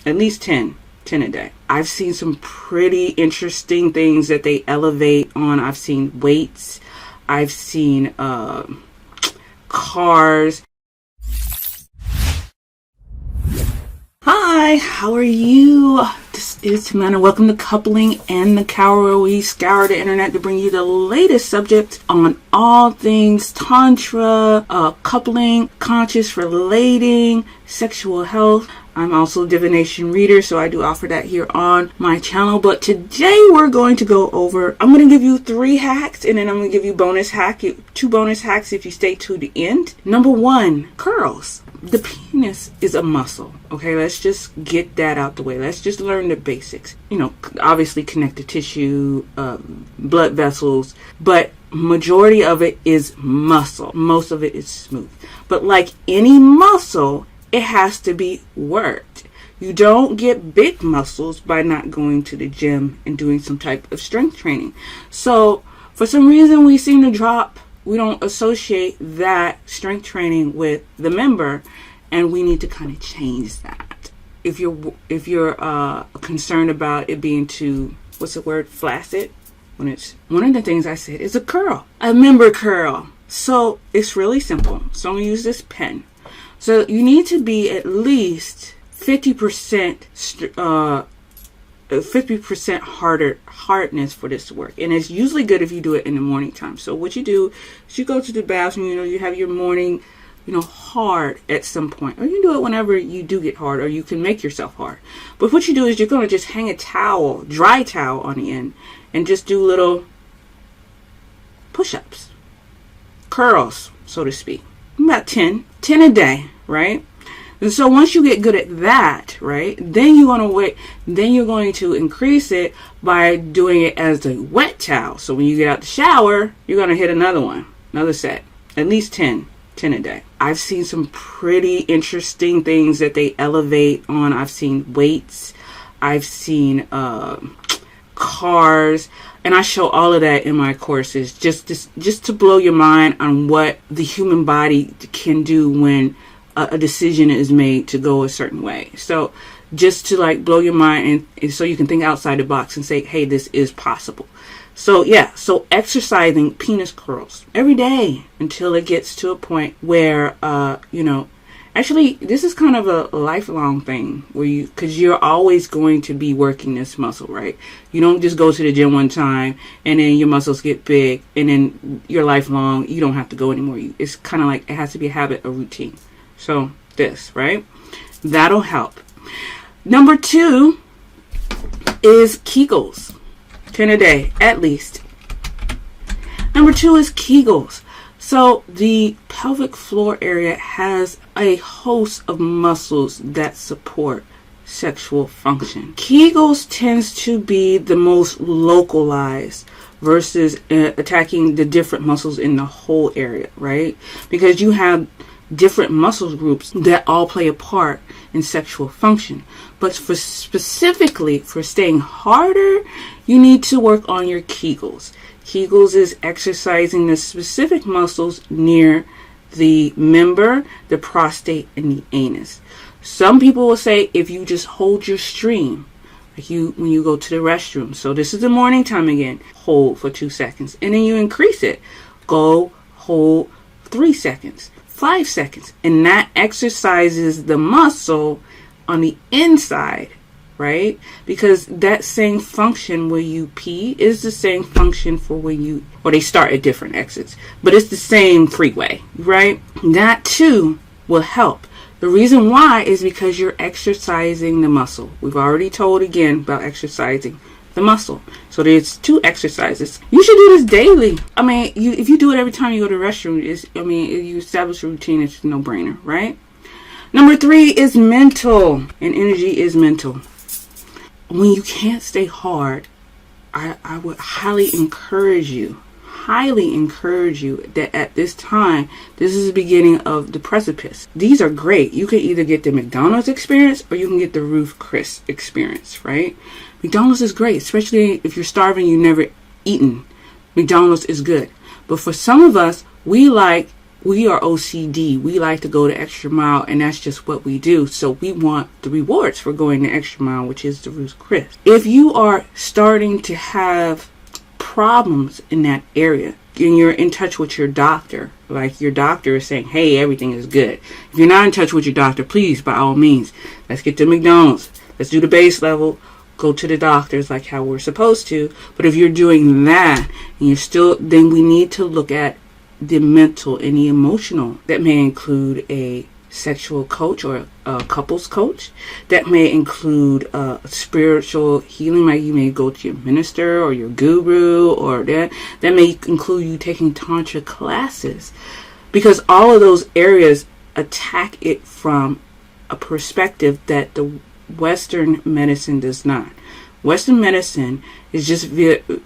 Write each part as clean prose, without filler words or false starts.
At least 10 a day. I've seen some pretty interesting things that they elevate on. I've seen weights. I've seen cars. Hi, how are you? This is Tamanna. Welcome to Coupling and the Cower, where we scour the internet to bring you the latest subject on all things Tantra, coupling, conscious relating, sexual health. I'm also a divination reader, so I do offer that here on my channel. But today we're going to go over, I'm going to give you 3 hacks, and then I'm going to give you 2 bonus hacks if you stay to the end. Number 1, curls. The penis is a muscle. Okay, let's just get that out the way. Let's just learn the basics. You know, obviously connective tissue, blood vessels, but majority of it is muscle. Most of it is smooth. But like any muscle, it has to be worked. You don't get big muscles by not going to the gym and doing some type of strength training. So for some reason we seem to we don't associate that strength training with the member, and we need to kind of change that. If you're concerned about it being too, flaccid, when it's, one of the things I said is a member curl. So it's really simple. So I'm gonna use this pen. So you need to be at least 50% hardness for this to work. And it's usually good if you do it in the morning time. So what you do is you go to the bathroom, you have your morning, hard at some point. Or you can do it whenever you do get hard, or you can make yourself hard. But what you do is you're going to just hang a towel, dry towel on the end, and just do little push-ups, curls, so to speak. About 10 a day, right? And so once you get good at that, right, then you're going to increase it by doing it as a wet towel. So when you get out the shower, you're going to hit another set, at least 10 a day. I've seen some pretty interesting things that they elevate on. I've seen weights. I've seen cars. And I show all of that in my courses, just to blow your mind on what the human body can do when a decision is made to go a certain way. So just to blow your mind, and so you can think outside the box and say, hey, this is possible. So yeah, so exercising penis curls every day until it gets to a point where, actually, this is kind of a lifelong thing because you're always going to be working this muscle, right? You don't just go to the gym one time and then your muscles get big and then you're lifelong. You don't have to go anymore. It's kind of like it has to be a habit, a routine. So this, right? That'll help. Number 2 is Kegels. 10 a day, at least. Number 2 is Kegels. So the pelvic floor area has a host of muscles that support sexual function. Kegels tends to be the most localized versus attacking the different muscles in the whole area, right? Because you have different muscle groups that all play a part in sexual function. But specifically for staying harder, you need to work on your Kegels. Kegels is exercising the specific muscles near the member, the prostate, and the anus. Some people will say if you just hold your stream, when you go to the restroom. So this is the morning time again. Hold for 2 seconds, and then you increase it. Go, hold 3 seconds, 5 seconds, and that exercises the muscle on the inside, right? Because that same function where you pee is the same function for when they start at different exits, but it's the same freeway, right? That too will help. The reason why is because you're exercising the muscle. We've already told again about exercising the muscle. So there's 2 exercises. You should do this daily. I mean, if you do it every time you go to the restroom, you establish a routine, it's a no-brainer, right? Number 3 is mental, and energy is mental. When you can't stay hard, I would highly encourage you that at this time, this is the beginning of the precipice. These are great. You can either get the McDonald's experience or you can get the Ruth Chris experience, right? McDonald's is great, especially if you're starving, you've never eaten. McDonald's is good. But for some of us, we like we are OCD. We like to go the extra mile, and that's just what we do. So we want the rewards for going the extra mile, which is the Ruth Chris. If you are starting to have problems in that area, and you're in touch with your doctor, like your doctor is saying, hey, everything is good. If you're not in touch with your doctor, please, by all means, let's get to McDonald's. Let's do the base level. Go to the doctors like how we're supposed to. But if you're doing that, and you're still, then we need to look at the mental and the emotional. That may include a sexual coach or a couples coach. That may include spiritual healing, like you may go to your minister or your guru, or that may include you taking Tantra classes, because all of those areas attack it from a perspective that the Western medicine does not. Western medicine is just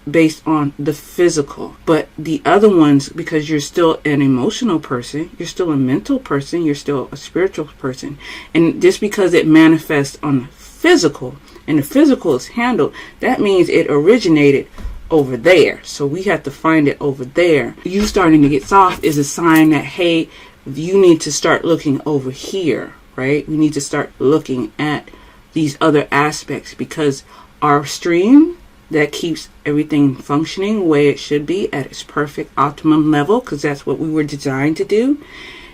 based on the physical, but the other ones, because you're still an emotional person, you're still a mental person, you're still a spiritual person, and just because it manifests on the physical, and the physical is handled, that means it originated over there. So we have to find it over there. You starting to get soft is a sign that, hey, you need to start looking over here, right? We need to start looking at these other aspects, because our stream that keeps everything functioning the way it should be at its perfect optimum level, because that's what we were designed to do,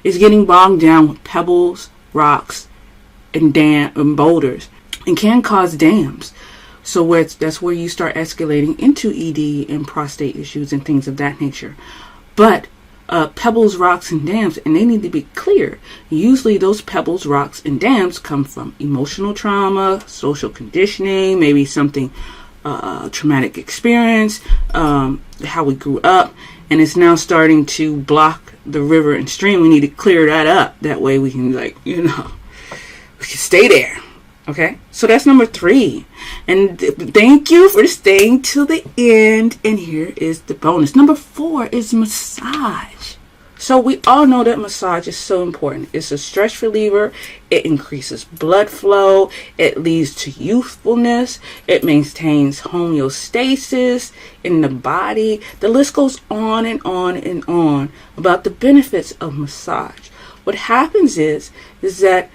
is getting bogged down with pebbles, rocks, and boulders, and can cause dams. So that's where you start escalating into ED and prostate issues and things of that nature. But pebbles, rocks, and dams, and they need to be clear. Usually those pebbles, rocks, and dams come from emotional trauma, social conditioning, maybe something, traumatic experience, how we grew up, and it's now starting to block the river and stream. We need to clear that up. That way we can, we can stay there. Okay, so that's number 3. And thank you for staying till the end. And here is the bonus. Number 4 is massage. So we all know that massage is so important. It's a stress reliever. It increases blood flow. It leads to youthfulness. It maintains homeostasis in the body. The list goes on and on and on about the benefits of massage. What happens is that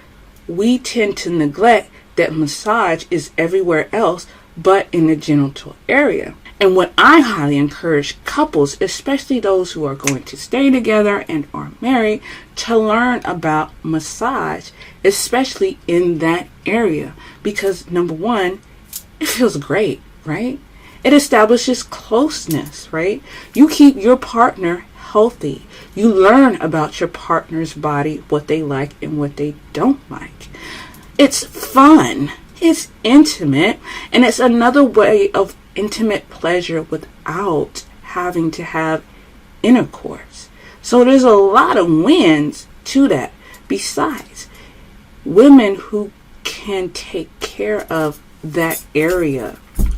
we tend to neglect that massage is everywhere else but in the genital area. And what I highly encourage couples, especially those who are going to stay together and are married, to learn about massage, especially in that area. Because number 1, it feels great, right? It establishes closeness, right? You keep your partner healthy. You learn about your partner's body, what they like and what they don't like. It's fun, it's intimate, and it's another way of intimate pleasure without having to have intercourse. So there's a lot of wins to that. Besides, women who can take care of that area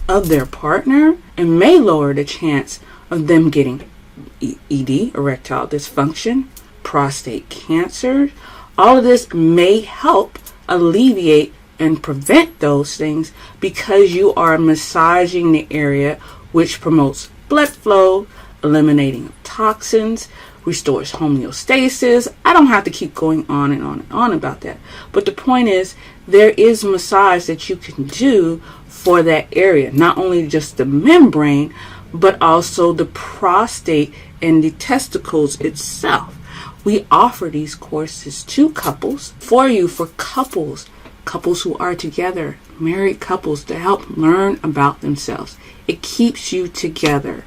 of their partner, and may lower the chance of them getting ED, erectile dysfunction, prostate cancer. All of this may help alleviate and prevent those things, because you are massaging the area, which promotes blood flow, eliminating toxins, restores homeostasis. I don't have to keep going on and on and on about that. But the point is, there is massage that you can do for that area. Not only just the membrane, but also the prostate and the testicles itself. We offer these courses to couples, for couples who are together, married couples, to help learn about themselves. It keeps you together.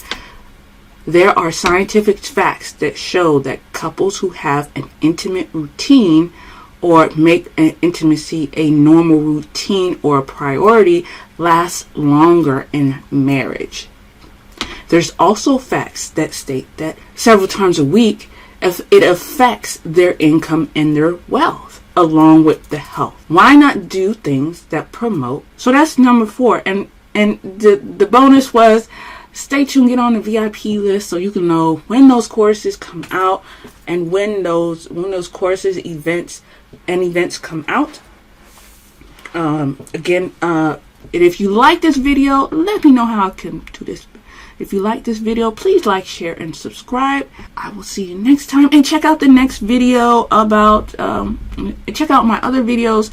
There are scientific facts that show that couples who have an intimate routine, or make an intimacy a normal routine or a priority, last longer in marriage. There's also facts that state that several times a week, it affects their income and their wealth, along with the health. Why not do things that promote? So that's number 4. And the bonus was, stay tuned, get on the VIP list so you can know when those courses come out, and when those courses, events come out. Again, and if you like this video, let me know how I can do this If you like this video, please like, share, and subscribe. I will see you next time. And check out the next video about, check out my other videos